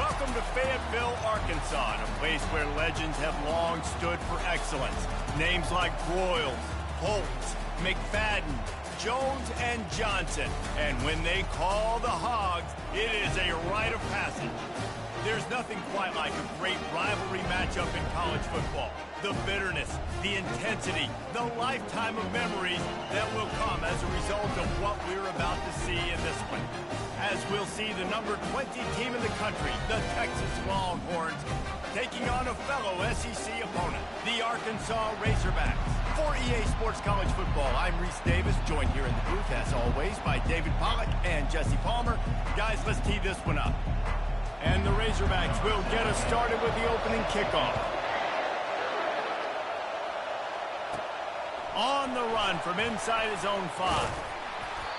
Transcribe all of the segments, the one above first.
Welcome to Fayetteville, Arkansas, a place where legends have long stood for excellence. Names like Broyles, Holtz, McFadden, Jones, and Johnson. And when they call the Hogs, it is a rite of passage. There's nothing quite like a great rivalry matchup in college football. The bitterness, the intensity, the lifetime of memories that will come as a result of what we're about to see in this one. As we'll see the number 20 team in the country, the Texas Longhorns, taking on a fellow SEC opponent, the Arkansas Razorbacks. For EA Sports College Football, I'm Reese Davis, joined here in the booth, as always, by David Pollack and Jesse Palmer. Guys, let's tee this one up. And the Razorbacks will get us started with the opening kickoff. On the run from inside his own 5.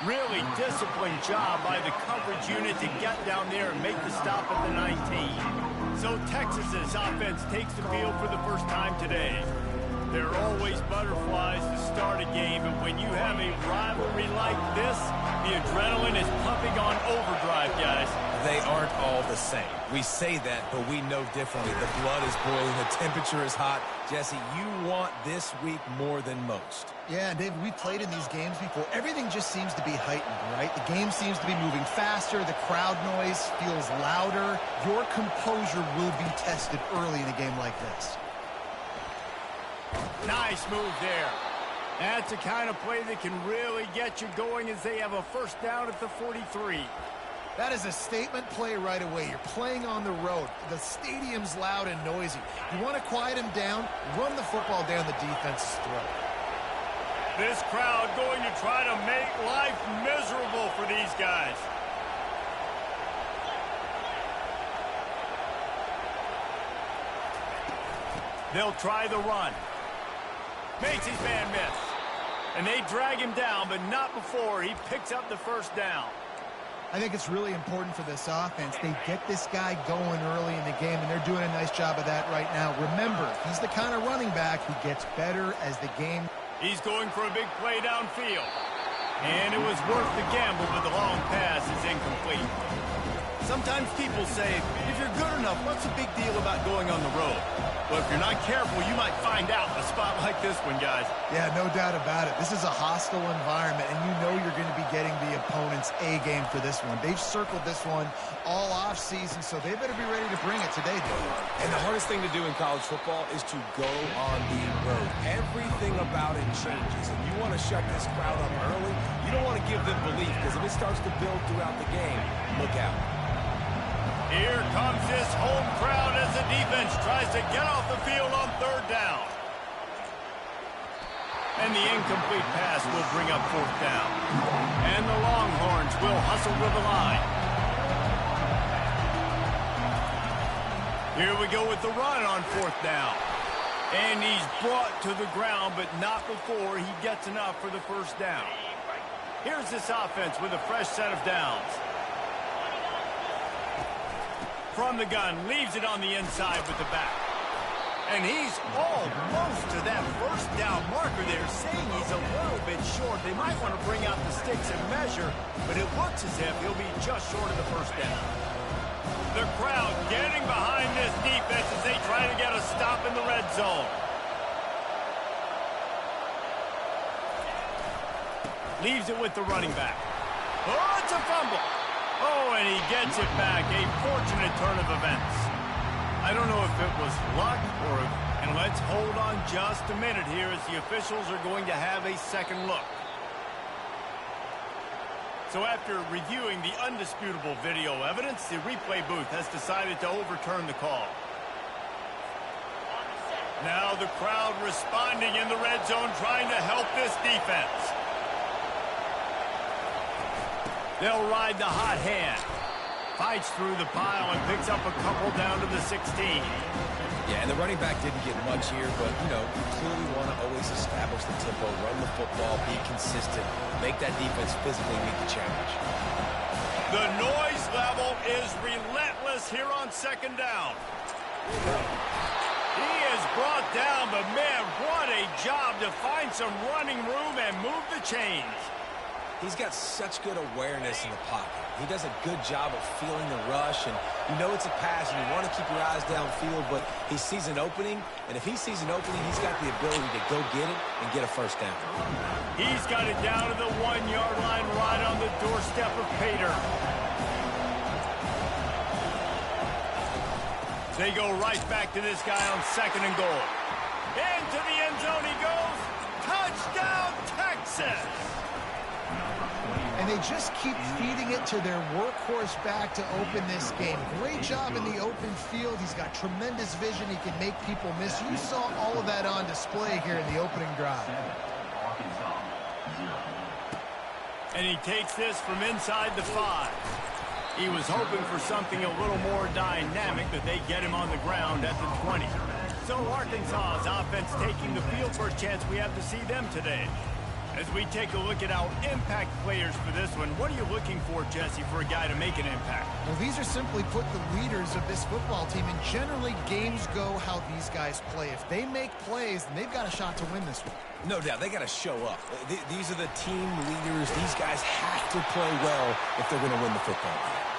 Really disciplined job by the coverage unit to get down there and make the stop at the 19. So Texas's offense takes the field for the first time today. There are always butterflies to start a game, and when you have a rivalry like this, the adrenaline is pumping on overdrive, guys. They aren't all the same. We say that, but we know differently. The blood is boiling, the temperature is hot. Jesse, you want this week more than most. Yeah, David, we played in these games before. Everything just seems to be heightened, right? The game seems to be moving faster. The crowd noise feels louder. Your composure will be tested early in a game like this. Nice move there. That's the kind of play that can really get you going as they have a first down at the 43. That is a statement play right away. You're playing on the road. The stadium's loud and noisy. You want to quiet him down, run the football down the defense's throat. This crowd going to try to make life miserable for these guys. They'll try the run. Makes his man miss. And they drag him down, but not before he picks up the first down. I think it's really important for this offense. They get this guy going early in the game, and they're doing a nice job of that right now. Remember, he's the kind of running back who gets better as the game... He's going for a big play downfield. And it was worth the gamble, but the long pass is incomplete. Sometimes people say, if you're good enough, what's the big deal about going on the road? Well, if you're not careful, you might find out in a spot like this one, guys. Yeah, no doubt about it. This is a hostile environment, and you know you're going to be getting the opponent's A-game for this one. They've circled this one all off-season, so they better be ready to bring it today, Dave. And the hardest thing to do in college football is to go on the road. Everything about it changes, and you want to shut this crowd up early. You don't want to give them belief, because if it starts to build throughout the game, look out. Here comes this home crowd as the defense tries to get off the field on third down. And the incomplete pass will bring up fourth down. And the Longhorns will hustle to the line. Here we go with the run on fourth down. And he's brought to the ground, but not before he gets enough for the first down. Here's this offense with a fresh set of downs. From the gun, leaves it on the inside with the back. And he's almost to that first down marker there, saying he's a little bit short. They might want to bring out the sticks and measure, but it looks as if he'll be just short of the first down. The crowd getting behind this defense as they try to get a stop in the red zone. Leaves it with the running back. Oh, it's a fumble. Oh, and he gets it back. A fortunate turn of events. I don't know if it was luck or if... And let's hold on just a minute here as the officials are going to have a second look. So after reviewing the undisputable video evidence, the replay booth has decided to overturn the call. Now the crowd responding in the red zone, trying to help this defense. They'll ride the hot hand. Fights through the pile and picks up a couple down to the 16. Yeah, and the running back didn't get much here, but, you know, you clearly want to always establish the tempo, run the football, be consistent, make that defense physically meet the challenge. The noise level is relentless here on second down. He is brought down, but, man, what a job to find some running room and move the chains. He's got such good awareness in the pocket. He does a good job of feeling the rush, and you know it's a pass, and you want to keep your eyes downfield, but he sees an opening, and if he sees an opening, he's got the ability to go get it and get a first down. He's got it down to the 1-yard line right on the doorstep of Pater. They go right back to this guy on 2nd and goal. Into the end zone he goes. Touchdown, Texas! And they just keep feeding it to their workhorse back to open this game. Great job in the open field. He's got tremendous vision. He can make people miss. You saw all of that on display here in the opening drive. And he takes this from inside the 5. He was hoping for something a little more dynamic, that they get him on the ground at the 20. So Arkansas's offense taking the field for a chance. We have to see them today. As we take a look at our impact players for this one, what are you looking for, Jesse, for a guy to make an impact? Well, these are simply put the leaders of this football team, and generally games go how these guys play. If they make plays, then they've got a shot to win this one. No doubt, they got to show up. These are the team leaders. These guys have to play well if they're going to win the football game.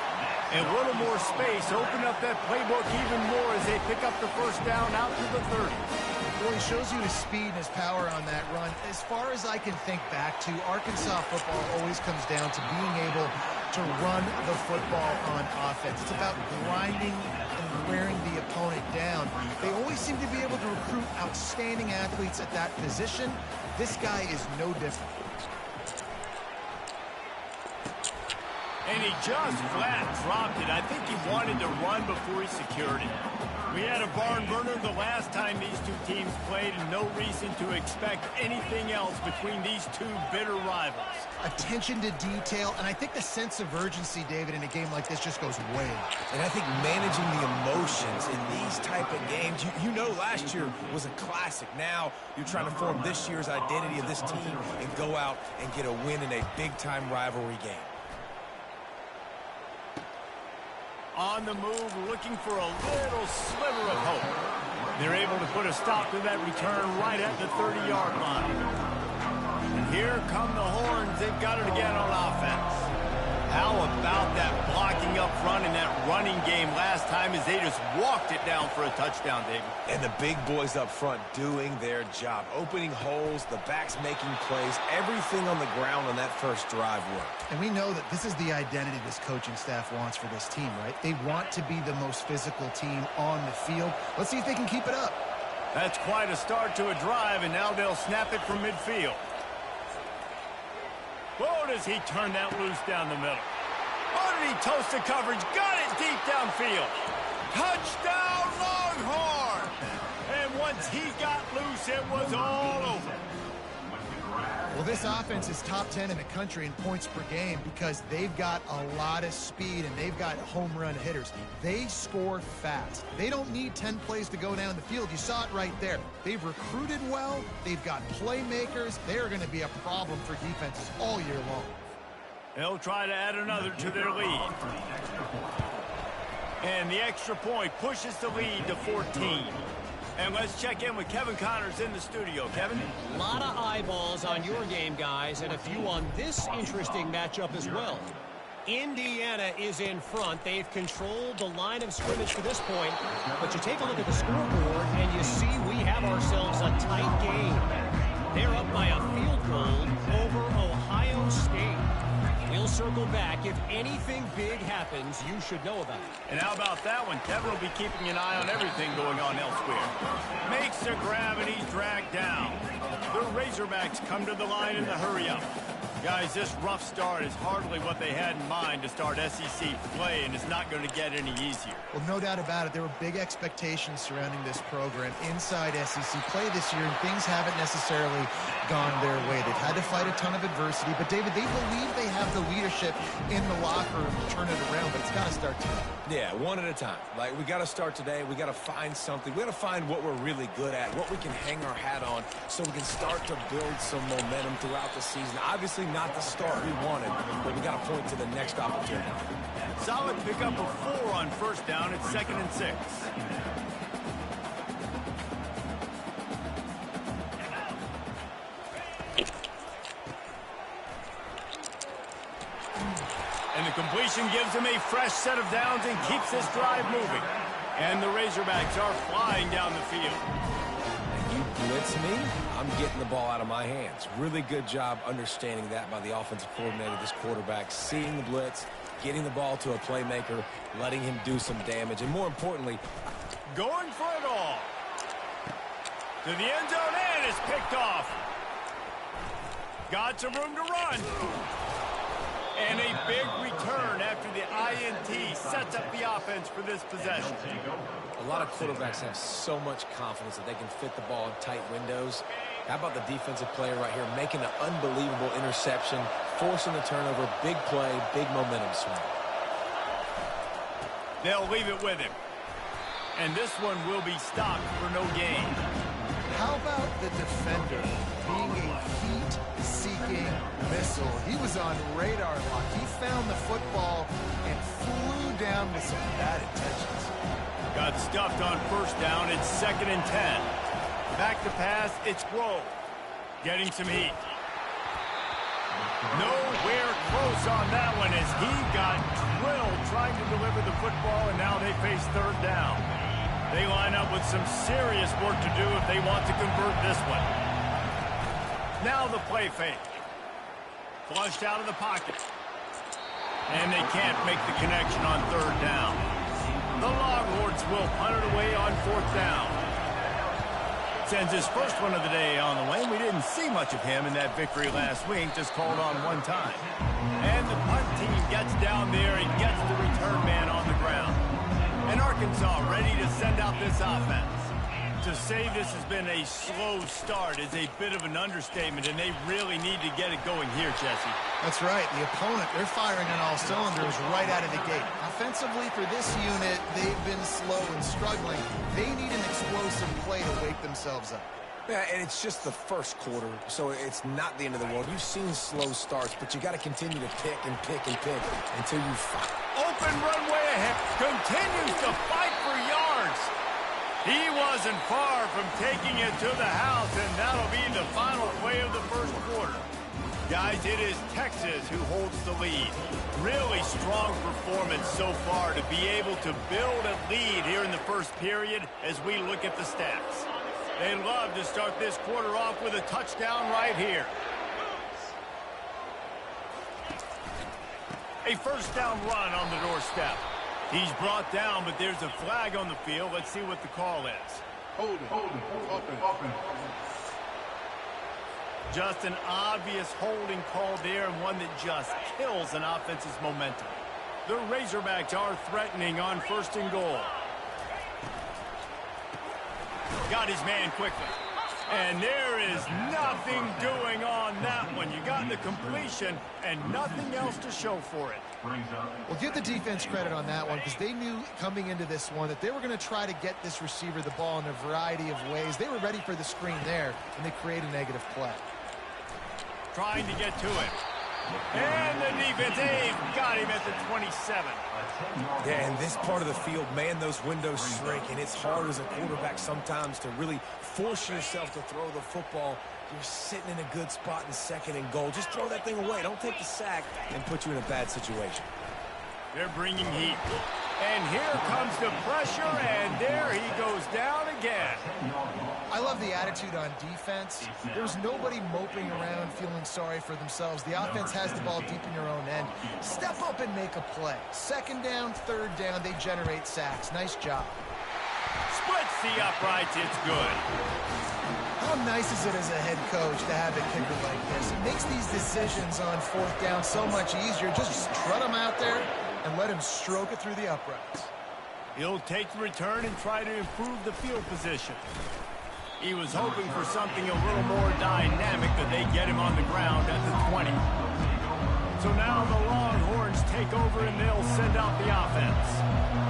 A little more space, open up that playbook even more as they pick up the first down out to the 30. Well, he shows you his speed and his power on that run. As far as I can think back to, Arkansas football always comes down to being able to run the football on offense. It's about grinding and wearing the opponent down. They always seem to be able to recruit outstanding athletes at that position. This guy is no different. And he just flat dropped it. I think he wanted to run before he secured it. We had a barn burner the last time these two teams played, and no reason to expect anything else between these two bitter rivals. Attention to detail, and I think the sense of urgency, David, in a game like this just goes way up. And I think managing the emotions in these type of games, you know last year was a classic. Now you're trying to form this year's identity of this team and go out and get a win in a big-time rivalry game. On the move, looking for a little sliver of hope. They're able to put a stop to that return right at the 30-yard line. And here come the horns. They've got it again on offense. How about that blocking up front in that running game last time as they just walked it down for a touchdown, David? And the big boys up front doing their job. Opening holes, the backs making plays, everything on the ground on that first drive worked. And we know that this is the identity this coaching staff wants for this team, right? They want to be the most physical team on the field. Let's see if they can keep it up. That's quite a start to a drive, and now they'll snap it from midfield. Whoa, does he turn that loose down the middle. Oh, did he toast the coverage? Got it deep downfield. Touchdown, Longhorn! And once he got loose, it was all over. Well, this offense is top 10 in the country in points per game because they've got a lot of speed and they've got home run hitters. They score fast. They don't need 10 plays to go down the field. You saw it right there. They've recruited well. They've got playmakers. They're going to be a problem for defenses all year long. They'll try to add another to their lead. And the extra point pushes the lead to 14. And let's check in with Kevin Connors in the studio. Kevin? A lot of eyeballs on your game, guys, and a few on this interesting matchup as well. Indiana is in front. They've controlled the line of scrimmage to this point. But you take a look at the scoreboard, and you see we have ourselves a tight game. They're up by a field goal over Ohio State. We'll circle back. If anything big happens, you should know about it. And how about that one? Kevin will be keeping an eye on everything going on elsewhere. Makes the grab, and he's dragged down. The Razorbacks come to the line in the hurry-up. Guys, this rough start is hardly what they had in mind to start SEC play, and it's not going to get any easier. Well, no doubt about it. There were big expectations surrounding this program inside SEC play this year, and things haven't necessarily gone their way. They've had to fight a ton of adversity, but, David, they believe they have the leadership in the locker room to turn it around, but it's got to start today. Yeah, one at a time. Like, we got to start today. We got to find something. We got to find what we're really good at, what we can hang our hat on, so we can start to build some momentum throughout the season. Obviously, not the start we wanted, but we got to point to the next opportunity. Solid pickup of 4 on first down. It's 2nd and 6. The completion gives him a fresh set of downs and keeps this drive moving. And the Razorbacks are flying down the field. You blitz me, I'm getting the ball out of my hands. Really good job understanding that by the offensive coordinator, this quarterback, seeing the blitz, getting the ball to a playmaker, letting him do some damage, and more importantly, going for it all. To the end zone, and it's picked off. Got some room to run. And a big return after the INT sets up the offense for this possession. A lot of quarterbacks have so much confidence that they can fit the ball in tight windows. How about the defensive player right here making an unbelievable interception, forcing the turnover, big play, big momentum swing. They'll leave it with him. And this one will be stopped for no gain. How about the defender being a heat-seeking missile? He was on radar lock. He found the football and flew down with some bad intentions. Got stuffed on first down. It's 2nd and 10. Back to pass. It's Grove. Getting some heat. Nowhere close on that one as he got drilled trying to deliver the football, and now they face 3rd down. They line up with some serious work to do if they want to convert this one. Now the play fake. Flushed out of the pocket. And they can't make the connection on 3rd down. The Longhorns will punt it away on 4th down. Sends his first one of the day on the way. We didn't see much of him in that victory last week, just called on one time. And the punt team gets down there and gets the return man on the ground. And Arkansas ready to send out this offense. To say this has been a slow start is a bit of an understatement, and they really need to get it going here, Jesse. That's right. The opponent, they're firing on all cylinders right out of the gate. Offensively, for this unit, they've been slow and struggling. They need an explosive play to wake themselves up. Yeah, and it's just the first quarter, so it's not the end of the world. You've seen slow starts, but you got to continue to pick and pick and pick until you fight. Open runway ahead. Continues to fight for yards. He wasn't far from taking it to the house, and that'll be the final play of the first quarter. Guys, it is Texas who holds the lead. Really strong performance so far to be able to build a lead here in the first period as we look at the stats. They love to start this quarter off with a touchdown right here. A first down run on the doorstep. He's brought down, but there's a flag on the field. Let's see what the call is. Hold it. Just an obvious holding call there, and one that just kills an offense's momentum. The Razorbacks are threatening on 1st and goal. Got his man quickly. And there is nothing doing on that one. You got the completion and nothing else to show for it. Well, give the defense credit on that one because they knew coming into this one that they were going to try to get this receiver the ball in a variety of ways. They were ready for the screen there, and they create a negative play. Trying to get to it. And the defense, they've got him at the 27. Yeah, in this part of the field, man, those windows shrink, and it's hard as a quarterback sometimes to really force yourself to throw the football. You're sitting in a good spot in 2nd and goal. Just throw that thing away. Don't take the sack and put you in a bad situation. They're bringing heat. And here comes the pressure, and there he goes down again. I love the attitude on defense. There's nobody moping around feeling sorry for themselves. The offense has the ball deep in your own end. Step up and make a play. 2nd down, 3rd down, they generate sacks. Nice job. Splits the uprights. It's good. How nice is it as a head coach to have a kicker like this? It makes these decisions on 4th down so much easier. Just trot him out there and let him stroke it through the uprights. He'll take the return and try to improve the field position. He was hoping for something a little more dynamic, but they get him on the ground at the 20. So now the Longhorns take over and they'll send out the offense.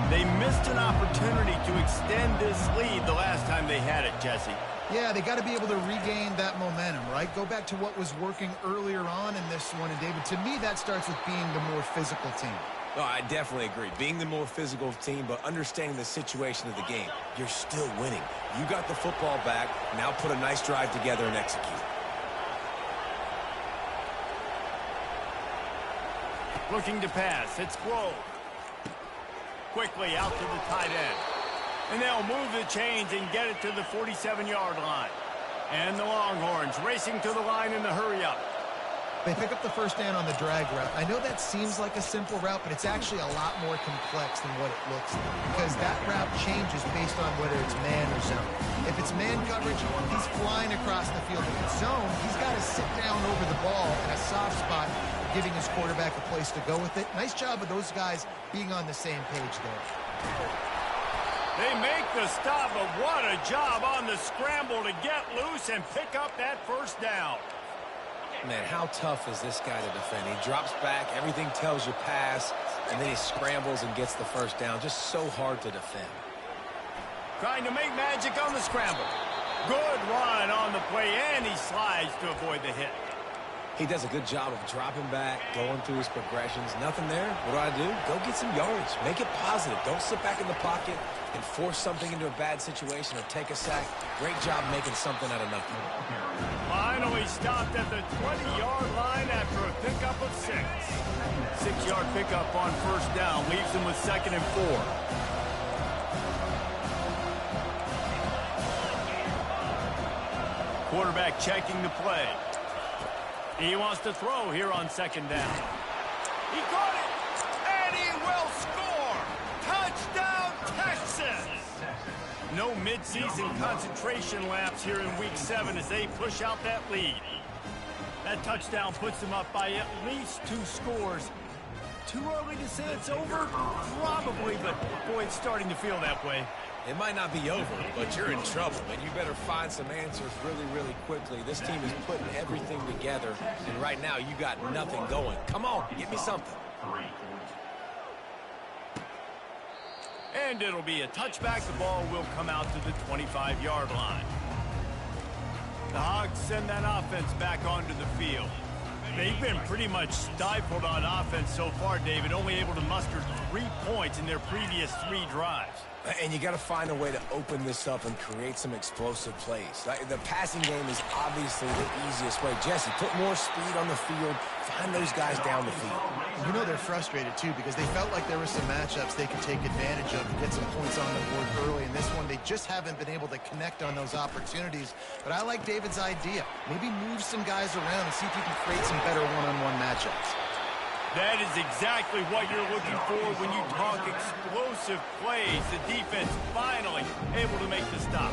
They missed an opportunity to extend this lead the last time they had it, Jesse. Yeah, they got to be able to regain that momentum, right? Go back to what was working earlier on in this one. And, David, to me, that starts with being the more physical team. No, I definitely agree. Being the more physical team, but understanding the situation of the game. You're still winning. You got the football back. Now put a nice drive together and execute. Looking to pass. It's Grove. Quickly out to the tight end. And they'll move the chains and get it to the 47-yard line. And the Longhorns racing to the line in the hurry-up. They pick up the first down on the drag route. I know that seems like a simple route, but it's actually a lot more complex than what it looks like, because that route changes based on whether it's man or zone. If it's man coverage, he's flying across the field. If it's zone, he's got to sit down over the ball in a soft spot, giving his quarterback a place to go with it. Nice job of those guys being on the same page there. They make the stop, but what a job on the scramble to get loose and pick up that first down. Man, how tough is this guy to defend? He drops back, everything tells you pass, and then he scrambles and gets the first down. Just so hard to defend. Trying to make magic on the scramble. Good run on the play, and he slides to avoid the hit. He does a good job of dropping back, going through his progressions. Nothing there. What do? Go get some yardage. Make it positive. Don't sit back in the pocket and force something into a bad situation or take a sack. Great job making something out of nothing. Finally stopped at the 20-yard line after a pickup of 6. 6-yard pickup on first down leaves him with 2nd and 4. Quarterback checking the play. He wants to throw here on 2nd down. He caught it, and he will score! Touchdown, Texas! No mid-season concentration laps here in Week 7 as they push out that lead. That touchdown puts them up by at least 2 scores. Too early to say it's over? Probably, but boy, it's starting to feel that way. It might not be over, but you're in trouble, and you better find some answers really, really quickly. This team is putting everything together, and right now you got nothing going. Come on, give me something. And it'll be a touchback. The ball will come out to the 25-yard line. The Hogs send that offense back onto the field. They've been pretty much stifled on offense so far, David, only able to muster 3 points in their previous 3 drives. And you got to find a way to open this up and create some explosive plays. The passing game is obviously the easiest way. Jesse, put more speed on the field. Find those guys down the field. You know they're frustrated, too, because they felt like there were some matchups they could take advantage of and get some points on the board early. In this one, they just haven't been able to connect on those opportunities. But I like David's idea. Maybe move some guys around and see if you can create some better one-on-one matchups. That is exactly what you're looking for when you talk explosive plays. The defense finally able to make the stop.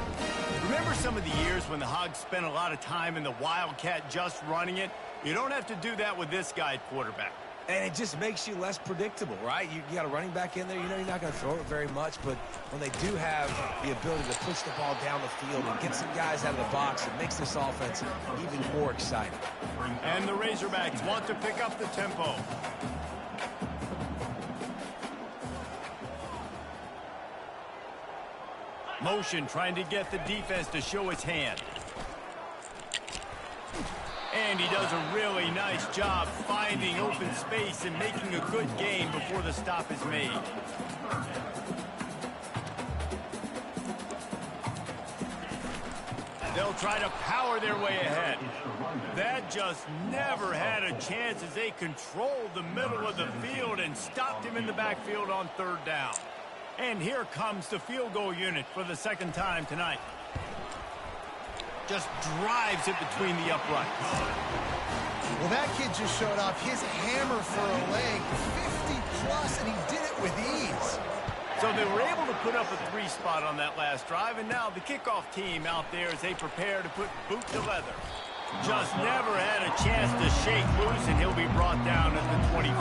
Remember some of the years when the Hogs spent a lot of time in the Wildcat just running it? You don't have to do that with this guy at quarterback. And it just makes you less predictable, right? You got a running back in there. You know you're not going to throw it very much, but when they do have the ability to push the ball down the field and get some guys out of the box, it makes this offense even more exciting. And the Razorbacks want to pick up the tempo. Motion trying to get the defense to show its hand. And he does a really nice job finding open space and making a good game before the stop is made. They'll try to power their way ahead. That just never had a chance as they controlled the middle of the field and stopped him in the backfield on 3rd down. And here comes the field goal unit for the 2nd time tonight. Just drives it between the uprights. Well, that kid just showed off his hammer for a leg, 50+, and he did it with ease. So they were able to put up a 3 spot on that last drive, and now the kickoff team out there as they prepare to put boot to leather. Just never had a chance to shake loose, and he'll be brought down at the 24.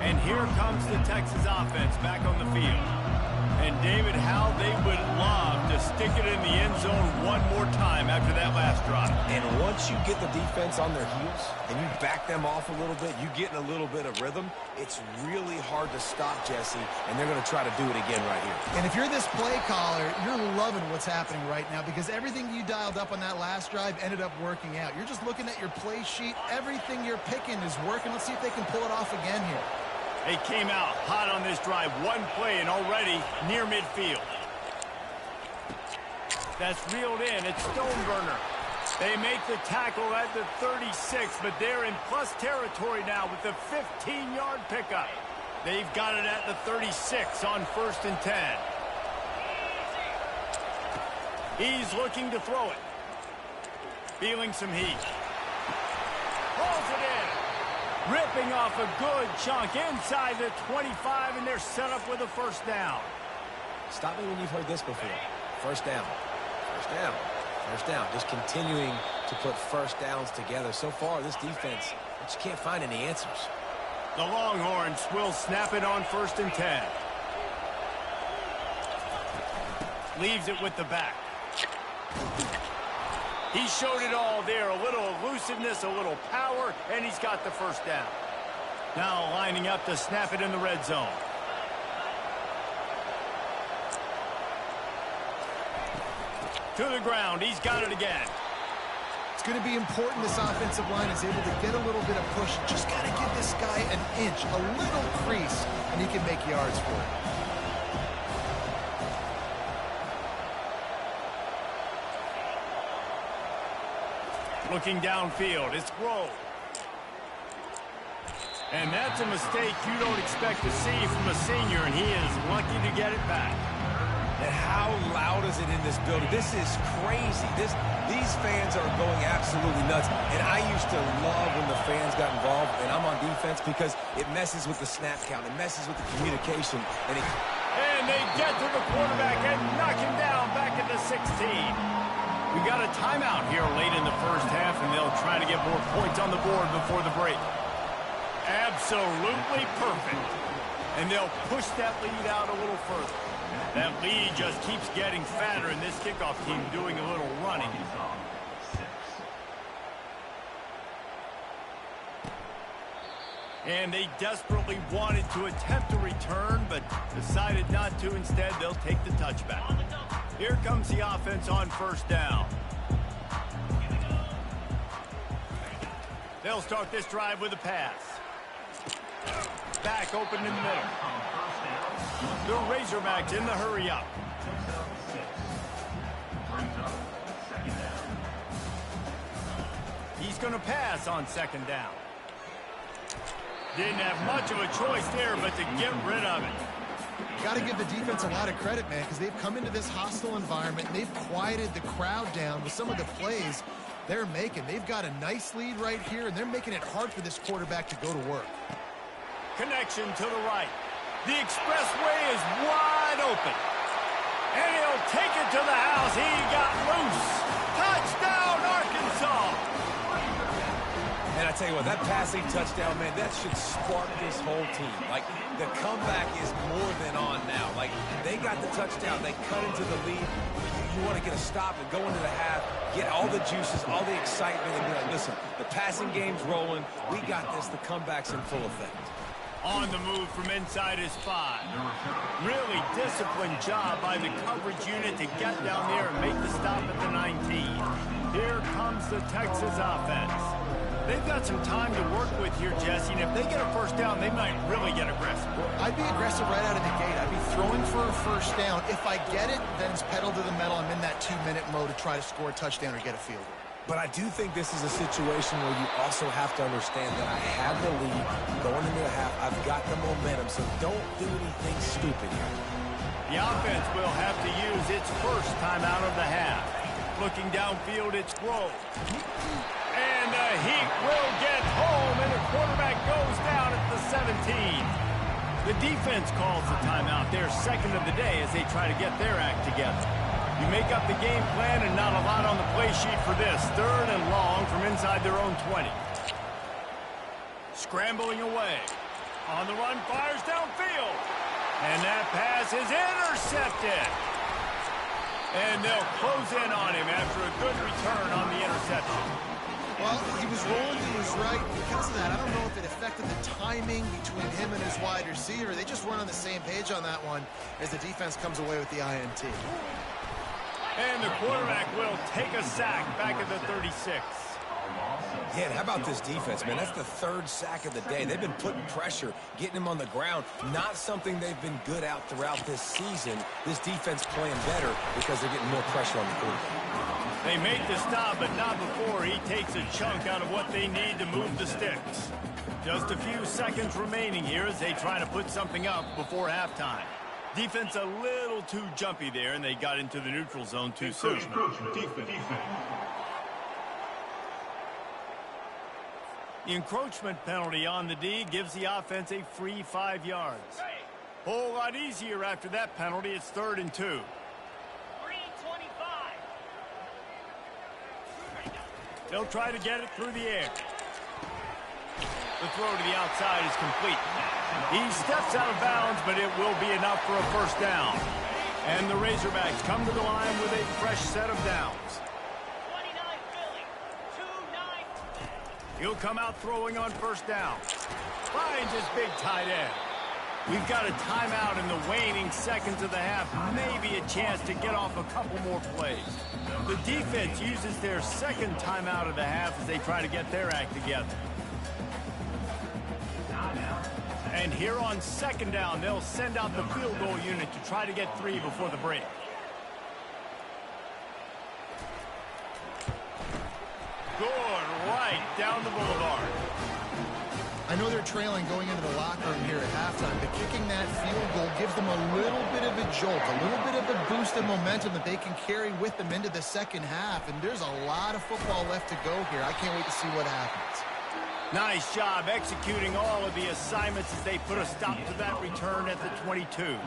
And here comes the Texas offense back on the field. And, David, how they would love to stick it in the end zone one more time after that last drive. And once you get the defense on their heels and you back them off a little bit, you get in a little bit of rhythm, it's really hard to stop, Jesse, and they're going to try to do it again right here. And if you're this play caller, you're loving what's happening right now because everything you dialed up on that last drive ended up working out. You're just looking at your play sheet. Everything you're picking is working. Let's see if they can pull it off again here. They came out hot on this drive. 1 play and already near midfield. That's reeled in. It's Stoneburner. They make the tackle at the 36, but they're in plus territory now with the 15-yard pickup. They've got it at the 36 on 1st and 10. He's looking to throw it. Feeling some heat. Pulls it in. Ripping off a good chunk inside the 25, and they're set up with a 1st down. Stop me when you've heard this before. 1st down. 1st down. 1st down. Just continuing to put 1st downs together. So far, this defense just can't find any answers. The Longhorns will snap it on 1st and 10. Leaves it with the back. He showed it all there. A little elusiveness, a little power, and he's got the 1st down. Now lining up to snap it in the red zone. To the ground. He's got it again. It's going to be important this offensive line is able to get a little bit of push. Just got to give this guy an inch, a little crease, and he can make yards for it. Looking downfield, it's Grove. And that's a mistake you don't expect to see from a senior, and he is lucky to get it back. And how loud is it in this building? This is crazy. These fans are going absolutely nuts. And I used to love when the fans got involved, and I'm on defense, because it messes with the snap count. It messes with the communication. And they get to the quarterback and knock him down back at the 16. We got a timeout here late in the 1st half, and they'll try to get more points on the board before the break. Absolutely perfect. And they'll push that lead out a little further. That lead just keeps getting fatter, and this kickoff team doing a little running. And they desperately wanted to attempt a return, but decided not to. Instead, they'll take the touchback. Here comes the offense on 1st down. They'll start this drive with a pass. Back open in the middle. The Razorbacks in the hurry-up. He's going to pass on 2nd down. Didn't have much of a choice there, but to get rid of it. Got to give the defense a lot of credit, man, because they've come into this hostile environment, and they've quieted the crowd down with some of the plays they're making. They've got a nice lead right here, and they're making it hard for this quarterback to go to work. Connection to the right. The expressway is wide open. And he'll take it to the house. He got loose. Touchdown, Arkansas. And I tell you what, that passing touchdown, man, that should spark this whole team. Like, the comeback is more than on now. Like, they got the touchdown. They cut into the lead. You want to get a stop and go into the half, get all the juices, all the excitement, and be like, listen, the passing game's rolling. We got this. The comeback's in full effect. On the move from inside his 5. Really disciplined job by the coverage unit to get down there and make the stop at the 19. Here comes the Texas offense. They've got some time to work with here, Jesse, and if they get a 1st down, they might really get aggressive. I'd be aggressive right out of the gate. I'd be throwing for a 1st down. If I get it, then it's pedal to the metal. I'm in that 2-minute mode to try to score a touchdown or get a field goal. But I do think this is a situation where you also have to understand that I have the lead going into the half. I've got the momentum, so don't do anything stupid here. The offense will have to use its 1st time out of the half. Looking downfield, it's Grove. And the heat will get home, and the quarterback goes down at the 17. The defense calls the timeout, their 2nd of the day, as they try to get their act together. You make up the game plan, and not a lot on the play sheet for this. 3rd and long from inside their own 20. Scrambling away. On the run, fires downfield. And that pass is intercepted. And they'll close in on him after a good return on the interception. Well, he was rolling to his right. Because of that, I don't know if it affected the timing between him and his wide receiver. They just weren't on the same page on that one as the defense comes away with the INT. And the quarterback will take a sack back at the 36. Yeah, and how about this defense, man? That's the 3rd sack of the day. They've been putting pressure, getting him on the ground. Not something they've been good at throughout this season. This defense playing better because they're getting more pressure on the quarterback. They make the stop, but not before he takes a chunk out of what they need to move the sticks. Just a few seconds remaining here as they try to put something up before halftime. Defense a little too jumpy there, and they got into the neutral zone too soon. The encroachment penalty on the D gives the offense a free 5 yards. Whole lot easier after that penalty. It's 3rd and 2. 3:25. They'll try to get it through the air. The throw to the outside is complete. He steps out of bounds, but it will be enough for a first down. And the Razorbacks come to the line with a fresh set of downs. 29 Philly. 2-9. He'll come out throwing on first down. Finds his big tight end. We've got a timeout in the waning seconds of the half. Maybe a chance to get off a couple more plays. The defense uses their second timeout of the half as they try to get their act together. And here on second down, they'll send out the field goal unit to try to get 3 before the break. Good right down the boulevard. I know they're trailing going into the locker room here at halftime, but kicking that field goal gives them a little bit of a jolt, a little bit of a boost of momentum that they can carry with them into the second half. And there's a lot of football left to go here. I can't wait to see what happens. Nice job executing all of the assignments as they put a stop to that return at the 22.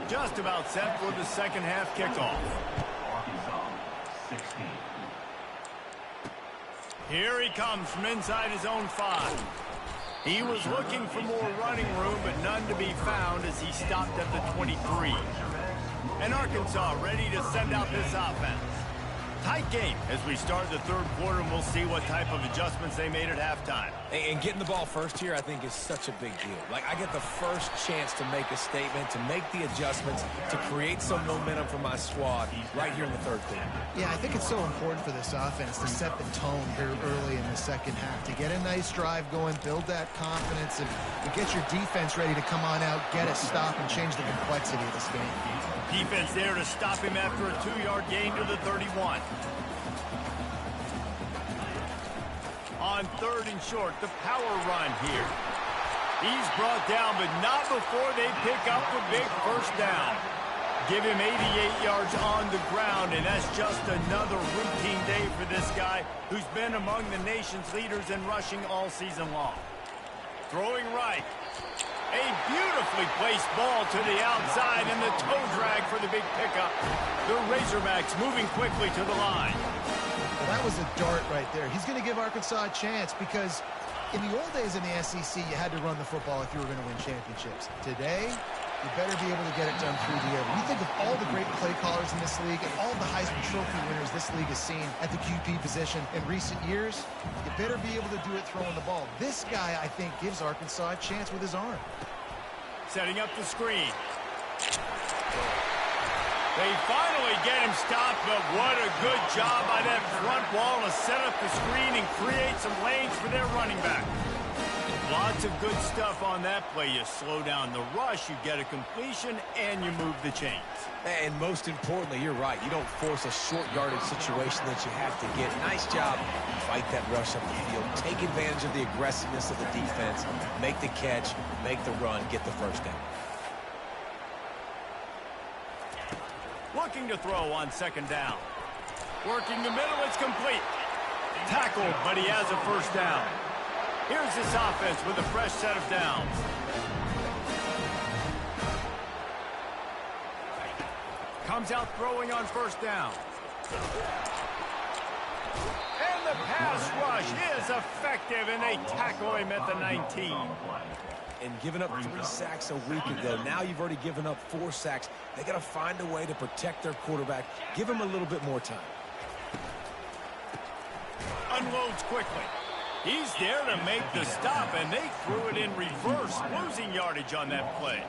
Just about set for the second half kickoff. Here he comes from inside his own 5. He was looking for more running room, but none to be found as he stopped at the 23. And Arkansas ready to send out this offense. Tight game as we start the third quarter, and we'll see what type of adjustments they made at halftime. And getting the ball first here, I think, is such a big deal. Like, I get the first chance to make a statement, to make the adjustments, to create some momentum for my squad right here in the third quarter. Yeah, I think it's so important for this offense to set the tone here early in the second half, to get a nice drive going, build that confidence, and get your defense ready to come on out, get a stop, and change the complexity of this game. Defense there to stop him after a 2-yard gain to the 31. On 3rd and short, the power run here. He's brought down, but not before they pick up the big first down. Give him 88 yards on the ground, and that's just another routine day for this guy who's been among the nation's leaders in rushing all season long. Throwing right. A beautifully placed ball to the outside, and the toe drag for the big pickup. The Razorbacks moving quickly to the line. Well, that was a dart right there. He's going to give Arkansas a chance because in the old days in the SEC, you had to run the football if you were going to win championships. Today, you better be able to get it done through the air. When you think of all the great play callers in this league and all the Heisman Trophy winners this league has seen at the QB position in recent years, you better be able to do it throwing the ball. This guy, I think, gives Arkansas a chance with his arm. Setting up the screen. They finally get him stopped, but what a good job by that front wall to set up the screen and create some lanes for their running back. Lots of good stuff on that play. You slow down the rush, you get a completion, and you move the chains. And most importantly, you're right. You don't force a short yardage situation that you have to get. Nice job. Fight that rush up the field. Take advantage of the aggressiveness of the defense. Make the catch, make the run, get the first down. Looking to throw on second down. Working the middle, it's complete. Tackled, but he has a first down. Here's this offense with a fresh set of downs. Comes out throwing on first down. And the pass rush is effective, and they tackle him at the 19. And giving up 3 sacks a week ago. Now you've already given up 4 sacks. They got to find a way to protect their quarterback. Give him a little bit more time. Unloads quickly. He's there to make the stop, and they threw it in reverse, losing yardage on that play.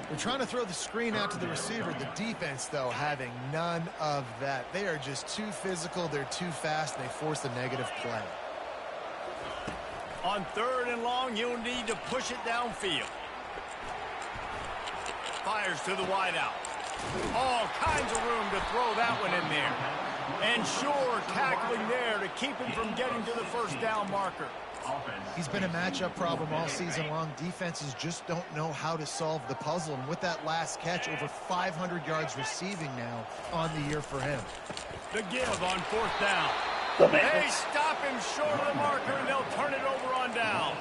They're trying to throw the screen out to the receiver. The defense, though, having none of that. They are just too physical. They're too fast, and they force the negative play. On 3rd and long, you'll need to push it downfield. Fires to the wideout. All kinds of room to throw that one in there. And sure, tackling there to keep him from getting to the first down marker. He's been a matchup problem all season long. Defenses just don't know how to solve the puzzle. And with that last catch, over 500 yards receiving now on the year for him. The give on fourth down. They stop him short of the marker, and they'll turn it over on down.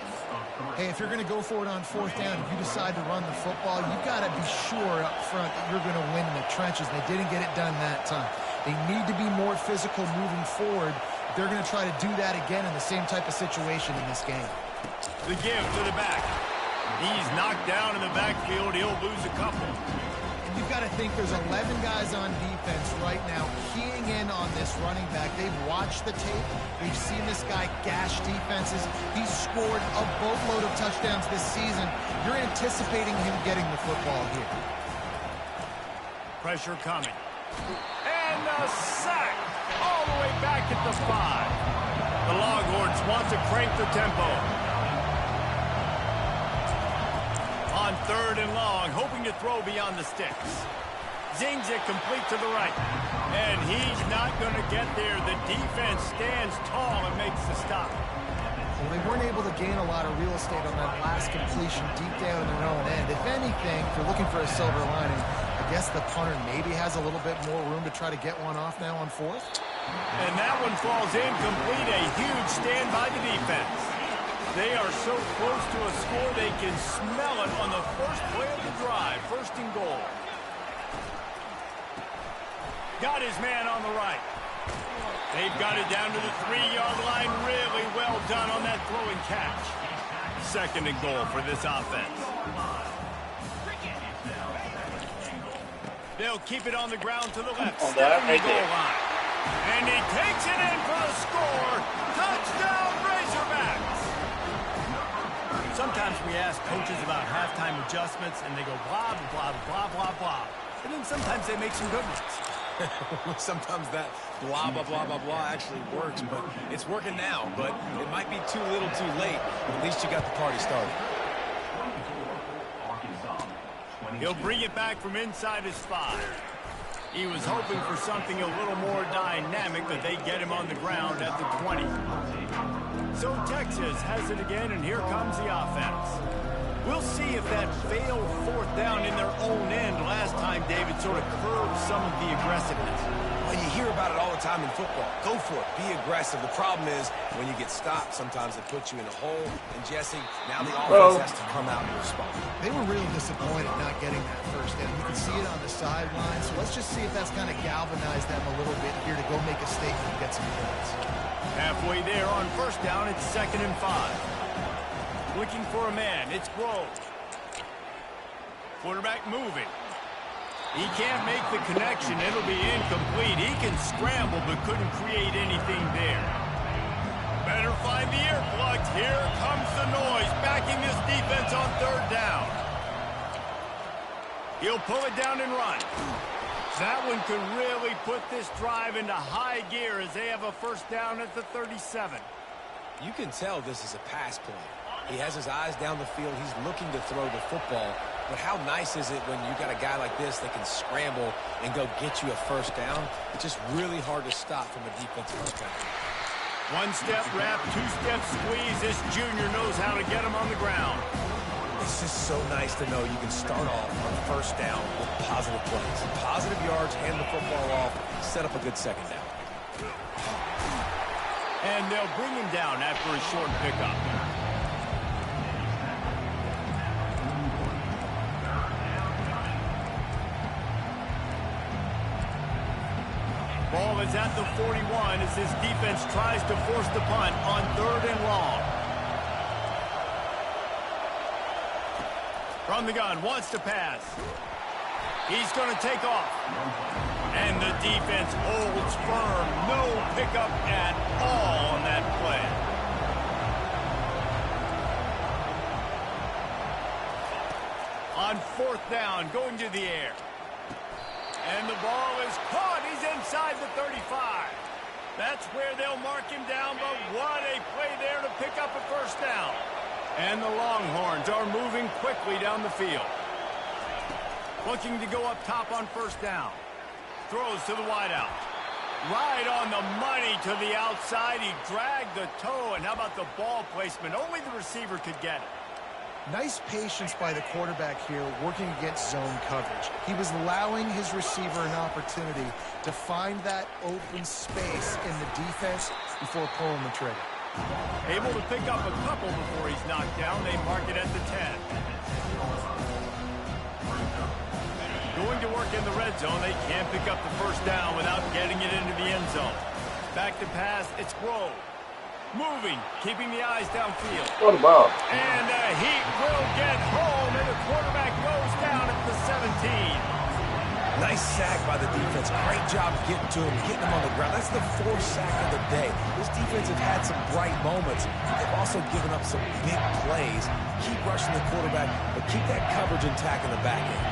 Hey, if you're going to go for it on fourth down, if you decide to run the football, you've got to be sure up front that you're going to win in the trenches. They didn't get it done that time. They need to be more physical moving forward. They're going to try to do that again in the same type of situation in this game. The give to the back. He's knocked down in the backfield. He'll lose a couple. And you've got to think there's 11 guys on defense right now keying in on this running back. They've watched the tape. They've seen this guy gash defenses. He's scored a boatload of touchdowns this season. You're anticipating him getting the football here. Pressure coming. And a sack all the way back at the 5. The Longhorns want to crank the tempo. On third and long, hoping to throw beyond the sticks. Zings it complete to the right. And he's not going to get there. The defense stands tall and makes the stop. Well, they weren't able to gain a lot of real estate on that last completion deep down in their own end. If anything, if they're looking for a silver lining, I guess the punter maybe has a little bit more room to try to get one off now on fourth. And that one falls incomplete. A huge stand by the defense. They are so close to a score they can smell it on the first play of the drive. First and goal. Got his man on the right. They've got it down to the 3-yard line. Really well done on that throwing catch. Second and goal for this offense. They'll keep it on the ground to the left. Stepping the goal line. And he takes it in for the score. Touchdown, Razorbacks. Sometimes we ask coaches about halftime adjustments, and they go blah, blah, blah, blah, blah. And then sometimes they make some good ones. Sometimes that blah, blah, blah, blah, blah actually works, but it's working now. But it might be too little too late. At least you got the party started. He'll bring it back from inside his 5. He was hoping for something a little more dynamic, but they get him on the ground at the 20. So Texas has it again, and here comes the offense. We'll see if that failed fourth down in their own end last time, David, sort of curbed some of the aggressiveness. Well, you hear about it all the time in football. Go for it. Be aggressive. The problem is when you get stopped, sometimes it puts you in a hole. And, Jesse, now the offense has to come out and respond. They were really disappointed not getting that first down. You can see it on the sideline. So let's just see if that's kind of galvanized them a little bit here to go make a statement and get some points. Halfway there on first down, it's 2nd and 5. Looking for a man. It's Grove. Quarterback moving. He can't make the connection. It'll be incomplete. He can scramble, but couldn't create anything there. Better find the earplugs. Here comes the noise, backing this defense on third down. He'll pull it down and run. That one could really put this drive into high gear as they have a first down at the 37. You can tell this is a pass play. He has his eyes down the field. He's looking to throw the football. But how nice is it when you got a guy like this that can scramble and go get you a first down? It's just really hard to stop from a defensive perspective. One-step wrap, two-step squeeze. This junior knows how to get him on the ground. It's just so nice to know you can start off on first down with positive plays. Positive yards, hand the football off, set up a good second down. And they'll bring him down after a short pickup. Ball is at the 41 as this defense tries to force the punt on 3rd and long. From the gun, wants to pass. He's going to take off. And the defense holds firm. No pickup at all on that play. On 4th down, going to the air. And the ball is caught. He's inside the 35. That's where they'll mark him down, but what a play there to pick up a first down. And the Longhorns are moving quickly down the field. Looking to go up top on first down. Throws to the wideout. Right on the money to the outside. He dragged the toe, and how about the ball placement? Only the receiver could get it. Nice patience by the quarterback here, working against zone coverage. He was allowing his receiver an opportunity to find that open space in the defense before pulling the trigger. Able to pick up a couple before he's knocked down. They mark it at the 10. Going to work in the red zone. They can't pick up the first down without getting it into the end zone. Back to pass. It's Grove. Moving, keeping the eyes downfield. What about? And he will get home, and the quarterback goes down at the 17. Nice sack by the defense. Great job getting to him, getting him on the ground. That's the 4th sack of the day. This defense have had some bright moments. They've also given up some big plays. Keep rushing the quarterback, but keep that coverage intact in the back end.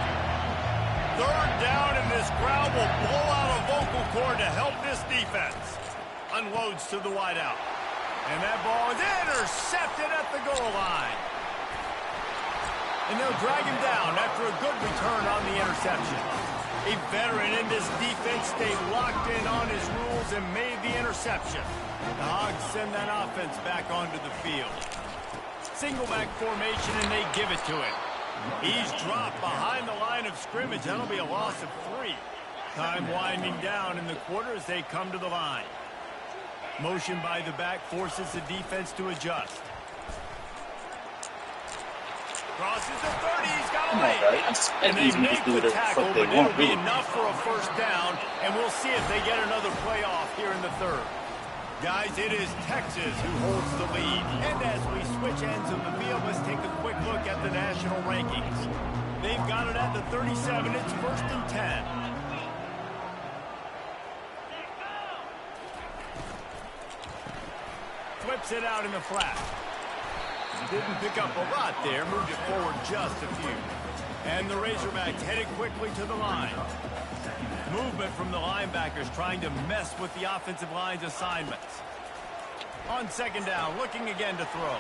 3rd down, and this crowd will blow out a vocal cord to help this defense. Unloads to the wideout. And that ball is intercepted at the goal line. And they'll drag him down after a good return on the interception. A veteran in this defense stayed locked in on his rules and made the interception. The Hogs send that offense back onto the field. Single back formation, and they give it to him. He's dropped behind the line of scrimmage. That'll be a loss of 3. Time winding down in the quarter as they come to the line. Motion by the back forces the defense to adjust. Crosses the 30, he's got a lane. And they make the tackle, but it'll be enough for a first down, and we'll see if they get another play off here in the 3rd. Guys, it is Texas who holds the lead. And as we switch ends of the field, let's take a quick look at the national rankings. They've got it at the 37. It's 1st and 10. Flips it out in the flat. Didn't pick up a lot there. Moved it forward just a few. And the Razorbacks headed quickly to the line. Movement from the linebackers trying to mess with the offensive line's assignments. On 2nd down, looking again to throw.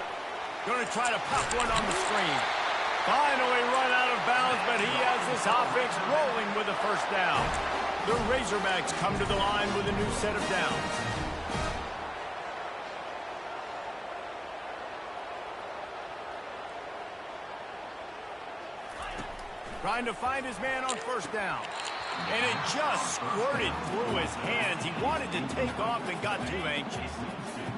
Going to try to pop one on the screen. Finally run out of bounds, but he has this offense rolling with a first down. The Razorbacks come to the line with a new set of downs. Trying to find his man on 1st down. And it just squirted through his hands. He wanted to take off and got too anxious.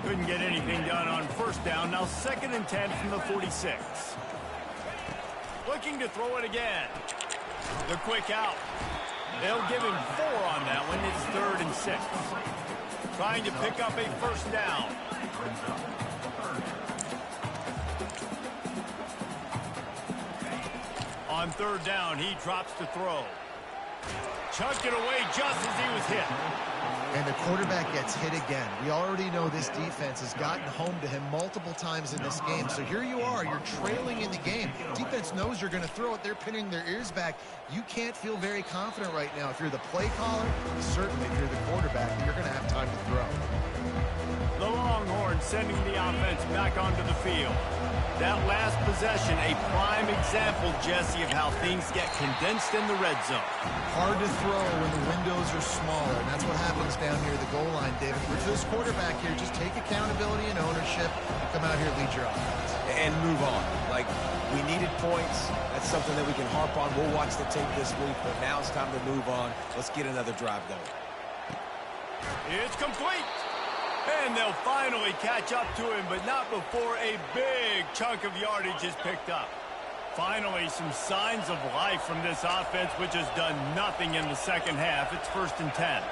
Couldn't get anything done on 1st down. Now 2nd and 10 from the 46. Looking to throw it again. The quick out. They'll give him 4 on that one. It's 3rd and 6. Trying to pick up a first down. On 3rd down, he drops to throw. Chucked it away just as he was hit. And the quarterback gets hit again. We already know this defense has gotten home to him multiple times in this game. So here you are, you're trailing in the game. Defense knows you're going to throw it. They're pinning their ears back. You can't feel very confident right now. If you're the play caller, certainly if you're the quarterback, you're going to have time to throw. The Longhorns sending the offense back onto the field. That last possession, a prime example, Jesse, of how things get condensed in the red zone. Hard to throw when the windows are smaller, and that's what happens down here at the goal line, David. For this quarterback here, just take accountability and ownership. Come out here, lead your offense. And move on. Like, we needed points. That's something that we can harp on. We'll watch the tape this week, but now it's time to move on. Let's get another drive going. It's complete. And they'll finally catch up to him, but not before a big chunk of yardage is picked up. Finally, some signs of life from this offense, which has done nothing in the 2nd half. It's 1st and 10.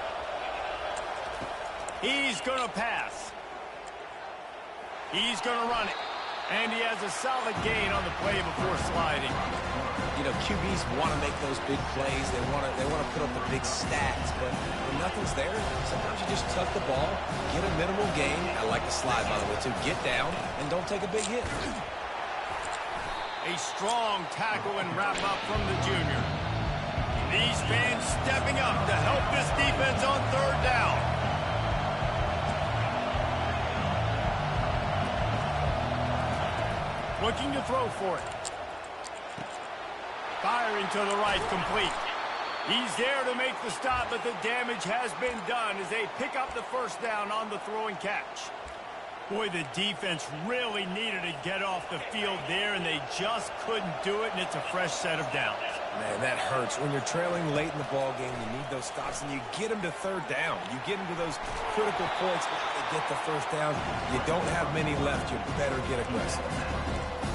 He's going to pass. He's going to run it. And he has a solid gain on the play before sliding. You know, QBs want to make those big plays. They want to put up the big stats. But when nothing's there, sometimes you just tuck the ball, get a minimal gain. I like the slide, by the way, too. Get down and don't take a big hit. A strong tackle and wrap up from the junior. These fans stepping up to help this defense on 3rd down. Looking to throw for it. Firing to the right, complete. He's there to make the stop, but the damage has been done as they pick up the first down on the throw and catch. Boy, the defense really needed to get off the field there, and they just couldn't do it, and it's a fresh set of downs. Man, that hurts. When you're trailing late in the ball game, you need those stops, and you get them to third down. You get them to those critical points to get the first down. You don't have many left. You better get aggressive.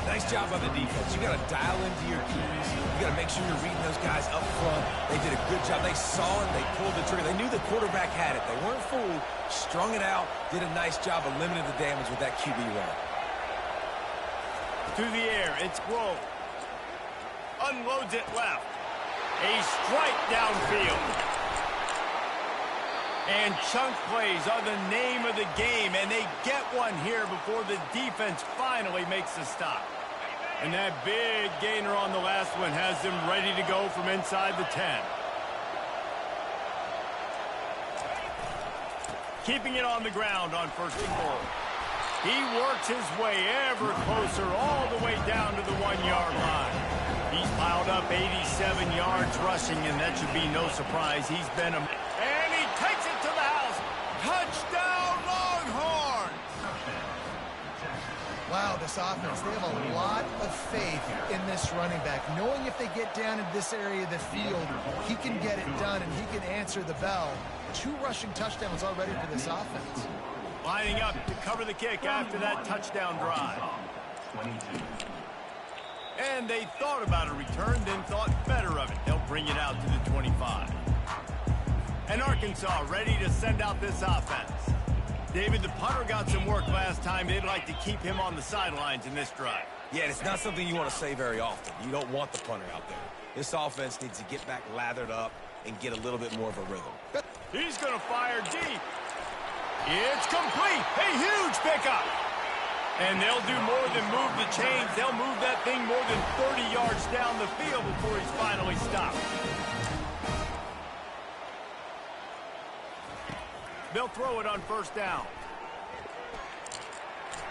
Nice job by the defense. You got to dial into your keys. You got to make sure you're reading those guys up front. They did a good job. They saw it. They pulled the trigger. They knew the quarterback had it. They weren't fooled. Strung it out. Did a nice job of limiting the damage with that QB run. To the air, it's Grove. Unloads it left. A strike downfield. And chunk plays are the name of the game, and they get one here before the defense finally makes the stop. And that big gainer on the last one has them ready to go from inside the 10. Keeping it on the ground on first and goal. He works his way ever closer all the way down to the 1-yard line. He's piled up 87 yards rushing, and that should be no surprise. He's been a... And he takes it to the house. Touchdown, Longhorns! Wow, this offense, they have a lot of faith in this running back, knowing if they get down in this area of the field, he can get it done and he can answer the bell. 2 rushing touchdowns already for this offense. Lining up to cover the kick after that touchdown drive. And they thought about a return, then thought better of it. They'll bring it out to the 25. And Arkansas ready to send out this offense. David, the punter got some work last time. They'd like to keep him on the sidelines in this drive. Yeah, it's not something you want to say very often. You don't want the punter out there. This offense needs to get back lathered up and get a little bit more of a rhythm. He's going to fire deep. It's complete. A huge pickup. And they'll do more than move the chains. They'll move that thing more than 30 yards down the field before he's finally stopped. They'll throw it on first down.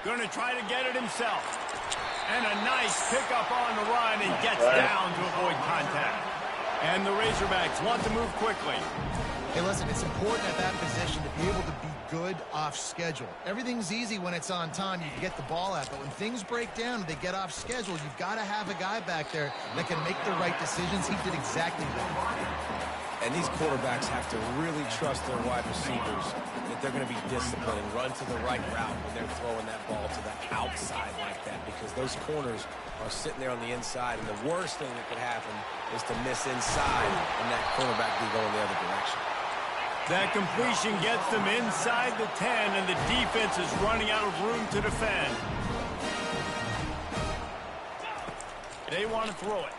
Going to try to get it himself. And a nice pickup on the run and gets down to avoid contact. And the Razorbacks want to move quickly. Hey, listen, it's important at that position to be able to be good off schedule. Everything's easy when it's on time. You can get the ball out. But when things break down and they get off schedule, you've got to have a guy back there that can make the right decisions. He did exactly that. And these quarterbacks have to really trust their wide receivers that they're going to be disciplined and run to the right route when they're throwing that ball to the outside like that, because those corners are sitting there on the inside, and the worst thing that could happen is to miss inside and that cornerback be going the other direction. That completion gets them inside the 10, and the defense is running out of room to defend. They want to throw it.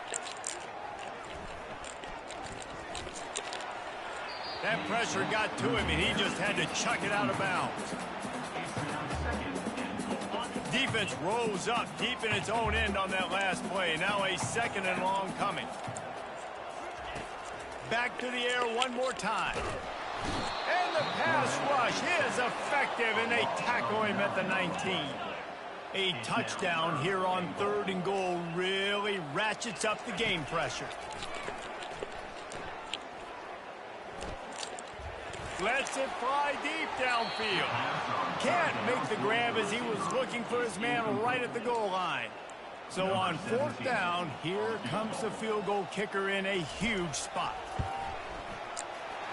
That pressure got to him, and he just had to chuck it out of bounds. Defense rose up deep in its own end on that last play. Now a second and long coming. Back to the air one more time. And the pass rush is effective, and they tackle him at the 19. A touchdown here on 3rd and goal really ratchets up the game pressure. Lets it fly deep downfield. Can't make the grab as he was looking for his man right at the goal line. So on 4th down, here comes the field goal kicker in a huge spot.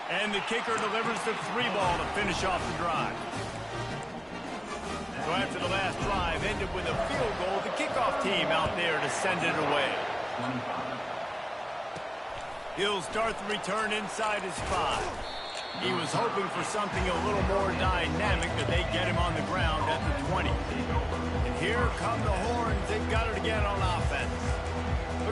And the kicker delivers the 3-ball to finish off the drive. So after the last drive ended with a field goal, the kickoff team out there to send it away. He'll start the return inside his 5. He was hoping for something a little more dynamic, but they get him on the ground at the 20. And here come the Horns. They've got it again on offense.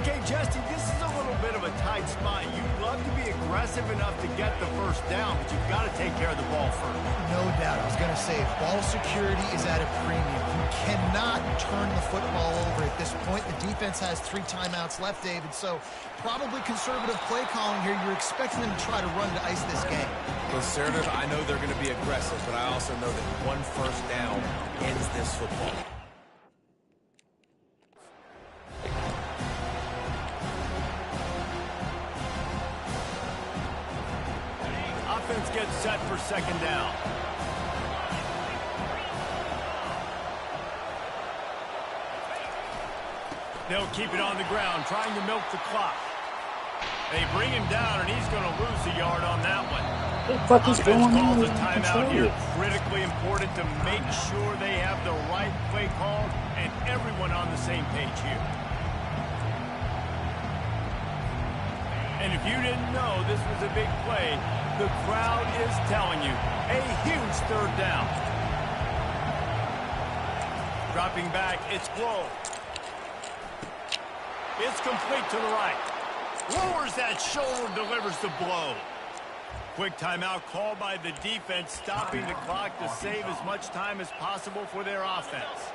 Okay, Justy, this is a little bit of a tight spot. You'd love to be aggressive enough to get the first down, but you've got to take care of the ball first. No doubt. I was going to say, ball security is at a premium. You cannot turn the football over at this point. The defense has 3 timeouts left, David, so probably conservative play calling here. You're expecting them to try to run to ice this game. Conservative, I know they're going to be aggressive, but I also know that one first down ends this football. set for second down. They'll keep it on the ground, trying to milk the clock. They bring him down, and he's going to lose a yard on that one. What the fuck is going on? Calls a timeout here. Critically important to make sure they have the right play call and everyone on the same page here. And if you didn't know this was a big play, the crowd is telling you a huge third down. Dropping back, it's Grove. It's complete to the right. Lowers that shoulder, delivers the blow. Quick timeout called by the defense, stopping the clock to save as much time as possible for their offense.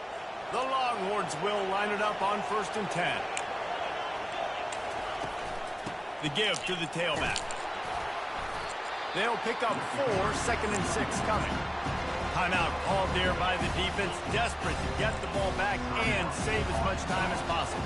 The Longhorns will line it up on 1st and 10. The give to the tailback. They'll pick up 4, 2nd and 6 coming. Timeout called there by the defense, desperate to get the ball back and save as much time as possible.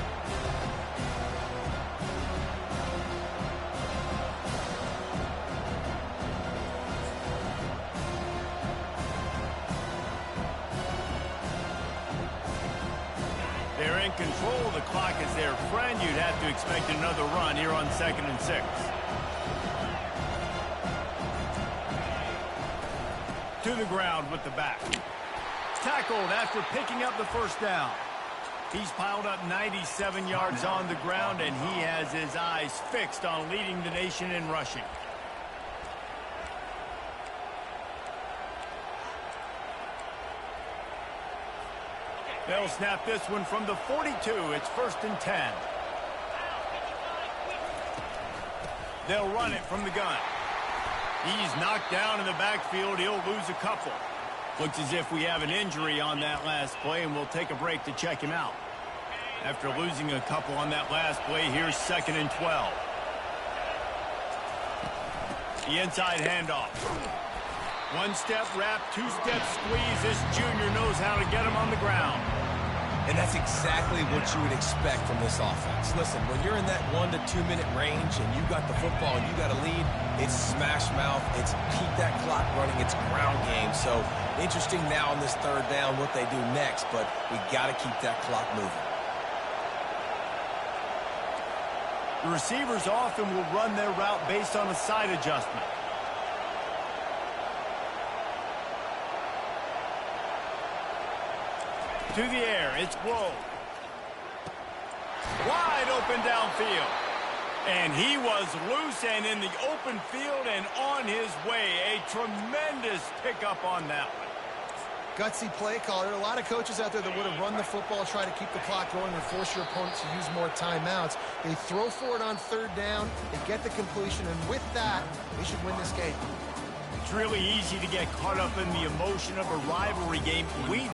They're in control. The clock is their friend. You'd have to expect another run here on 2nd and 6. To the ground with the back. Tackled after picking up the first down. He's piled up 97 yards on the ground, and he has his eyes fixed on leading the nation in rushing. They'll snap this one from the 42. It's 1st and 10. They'll run it from the gun. He's knocked down in the backfield. He'll lose a couple. Looks as if we have an injury on that last play, and we'll take a break to check him out. After losing a couple on that last play, here's 2nd and 12. The inside handoff. One-step wrap, two-step squeeze. This junior knows how to get him on the ground. And that's exactly what you would expect from this offense. Listen, when you're in that 1 to 2 minute range and you got the football and you got a lead, it's smash mouth, it's keep that clock running, it's ground game. So interesting now on this third down what they do next, but we got to keep that clock moving. The receivers often will run their route based on a side adjustment. To the air, it's Grove. Wide open downfield. And he was loose and in the open field and on his way. A tremendous pickup on that one. Gutsy play call. There are a lot of coaches out there that would have run the football, try to keep the clock going, and force your opponent to use more timeouts. They throw for it on 3rd down. They get the completion, and with that, they should win this game. It's really easy to get caught up in the emotion of a rivalry game. We